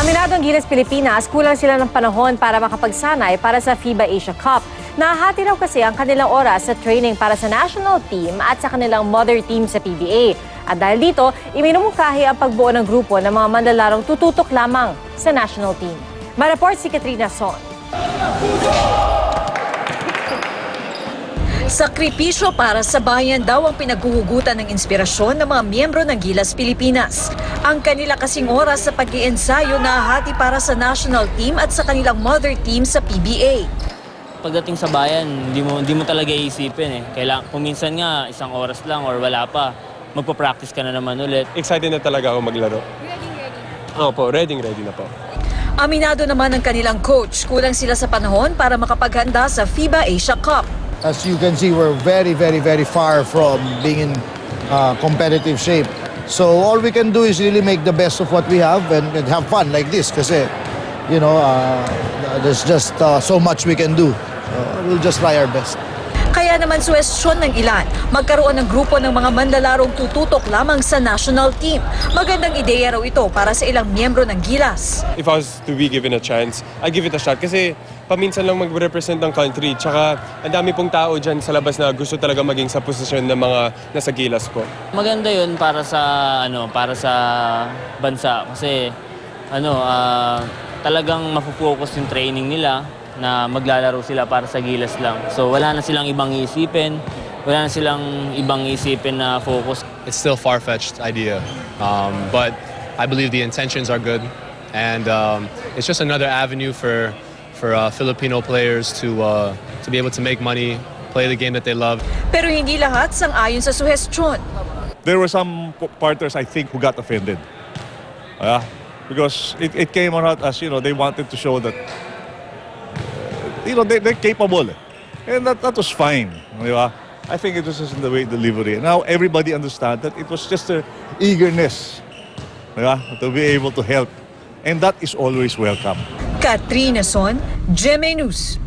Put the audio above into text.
Aminado ang Gilas Pilipinas, kulang sila ng panahon para makapagsanay para sa FIBA Asia Cup. Nahahati raw kasi ang kanilang oras sa training para sa national team at sa kanilang mother team sa PBA. At dahil dito, iminumungkahi ang pagbuo ng grupo ng mga manlalarong tututok lamang sa national team. Mareport si Katrina Son. Sakripisyo para sa bayan daw ang pinaghuhugutan ng inspirasyon ng mga miyembro ng Gilas Pilipinas. Ang kanila kasing oras sa pag-iensayo nahahati para sa national team at sa kanilang mother team sa PBA. Pagdating sa bayan, hindi mo talaga iisipin eh. Kung minsan nga, isang oras lang or wala pa, magpa-practice ka na naman ulit. Excited na talaga ako maglaro. Opo, ready na po. Aminado naman ng kanilang coach, kulang sila sa panahon para makapaghanda sa FIBA Asia Cup. As you can see, we're very far from being in competitive shape. So all we can do is really make the best of what we have and have fun like this kasi, you know, there's just so much we can do. We'll just try our best. Kaya naman suwestyon ng ilan, magkaroon ng grupo ng mga manlalarong tututok lamang sa national team. Magandang ideya raw ito para sa ilang miyembro ng Gilas. If I was to be given a chance, I give it a shot kasi paminsan lang mag-represent ng country. Tsaka ang dami pong tao dyan sa labas na gusto talaga maging sa posisyon ng mga nasa Gilas po. Maganda 'yun para sa bansa kasi talagang mafo-focus yung training nila na maglalaro sila para sa Gilas lang. So wala na silang ibang isipin, na focus. It's still far-fetched idea, but I believe the intentions are good, and it's just another avenue for Filipino players to be able to make money, play the game that they love. Pero hindi lahat sang-ayon sa suhestyon. There were some partners, I think, who got offended. Because it came out as, they wanted to show that, they're capable. And that was fine. Di ba? I think it was just in the way delivery. Now, everybody understands that it was just a eagerness, di ba, to be able to help. And that is always welcome. Katrina Son, GMA News.